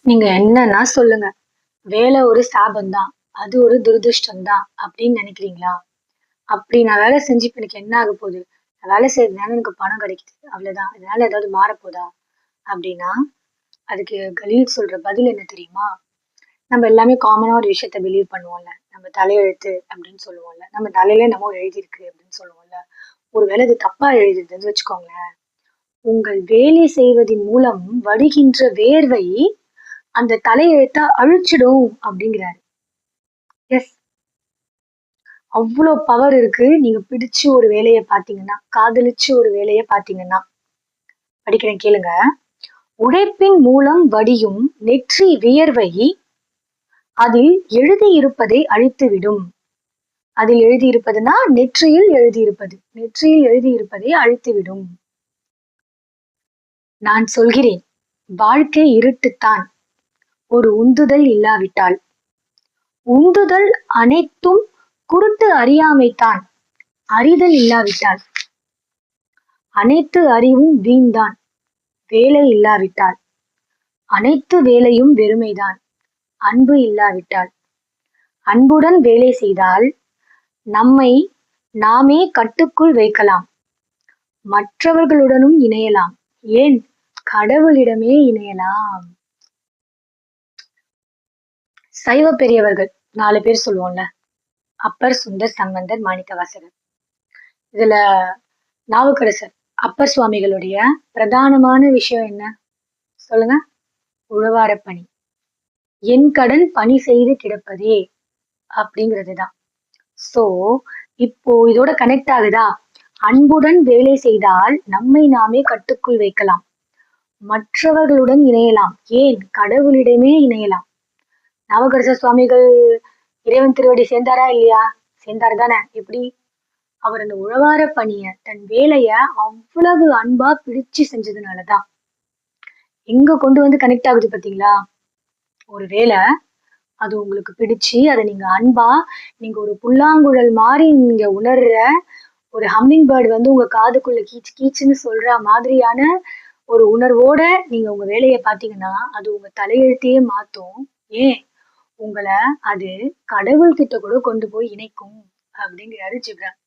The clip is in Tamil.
நீங்க என்னன்னா சொல்லுங்க. வேலை ஒரு சாபம்தான். அது ஒரு துரதிர்ஷ்டம் தான் அப்படின்னு நினைக்கிறீங்களா? அப்படி நான் வேலை செஞ்சு இப்ப எனக்கு என்ன ஆக போகுது? நான் வேலை செய்யறதுனால எனக்கு பணம் கிடைக்குது. அவ்வளவுதான். இதனால ஏதாவது மாறப்போதா? அப்படின்னா, அதுக்கு கலீல் சொல்ற பதில் என்ன தெரியுமா? நம்ம எல்லாமே காமனா ஒரு விஷயத்த பிலீவ் பண்ணுவோம்ல. நம்ம தலையெழுத்து அப்படின்னு சொல்லுவோம்ல. நம்ம தலையில என்னமோ எழுதியிருக்கு அப்படின்னு சொல்லுவோம்ல. ஒருவேளை இது தப்பா எழுதிருதுன்னு வச்சுக்கோங்களேன். உங்கள் வேலை செய்வதின் மூலம் வடிகின்ற வேர்வை அந்த தலையெழுத்த அழிச்சிடும் அப்படிங்கிறாரு. எஸ். அவ்ளோ பவர் இருக்கு. நீங்க பிடிச்சு ஒரு வேலைய பார்த்தீங்கன்னா, காதலிச்சு ஒரு வேலைய பார்த்தீங்கன்னா. படிக்கிறேன் கேளுங்க. உழைப்பின் மூலம் வடியும் நெற்றி வியர்வை அதில் எழுதியிருப்பதை அழித்துவிடும். அதில் எழுதியிருப்பதுன்னா நெற்றியில் எழுதியிருப்பது. நெற்றியில் எழுதியிருப்பதை அழித்துவிடும். நான் சொல்கிறேன். வாழ்க்கை இருட்டுத்தான். ஒரு உந்துதல் இல்லாவிட்டால். உந்துதல் அனைத்தும் குருட்டு அறியாமைத்தான். அறிதல் இல்லாவிட்டால். அனைத்து அறிவும் வீண்தான். வேலை இல்லாவிட்டால். அனைத்து வேலையும் வெறுமைதான். அன்பு இல்லாவிட்டால். அன்புடன் வேலை செய்தால் நம்மை நாமே கட்டுக்குள் வைக்கலாம். மற்றவர்களுடனும் இணையலாம். ஏன் கடவுளிடமே இணையலாம். சைவ பெரியவர்கள் 4 பேர் சொல்லுவோம்ல. அப்பர், சுந்தர், சம்பந்தர், மாணிக்கவாசகர். இதுல நாவுக்கரசர் அப்பர் சுவாமிகளுடைய பிரதானமான விஷயம் என்ன சொல்லுங்க? உழவாரப் பணி. என் கடன் பணி செய்து கிடப்பதே அப்படிங்கிறதுதான். சோ இப்போ இதோட கனெக்ட் ஆகுதா? அன்புடன் வேலை செய்தால் நம்மை நாமே கட்டுக்குள் வைக்கலாம். மற்றவர்களுடன் இணையலாம். ஏன் கடவுளிடமே இணையலாம். நாவுக்கரசர் சுவாமிகள் இறைவன் திருவடி சேர்ந்தாரா இல்லையா? சேர்ந்தாரு தானே? எப்படி? அவர் அந்த உழவார பணிய தன் வேலைய அவ்வளவு அன்பா பிடிச்சு செஞ்சதுனாலதான். எங்க கொண்டு வந்து கனெக்ட் ஆகுது பாத்தீங்களா? ஒரு வேலை அது உங்களுக்கு பிடிச்சு அதை நீங்க அன்பா நீங்க ஒரு புல்லாங்குழல் மாதிரி நீங்க உணர்ற ஒரு ஹம்மிங் பேர்டு வந்து உங்க காதுக்குள்ள கீச்சு கீச்சுன்னு சொல்ற மாதிரியான ஒரு உணர்வோட நீங்க உங்க வேலையை பார்த்தீங்கன்னா அது உங்க தலையெழுத்தையே மாத்தும். ஏன் உங்களை அது கடவுள்கிட்ட கூட கொண்டு போய் இணைக்கும் அப்படிங்கிறாரு ஜிப்ரான்.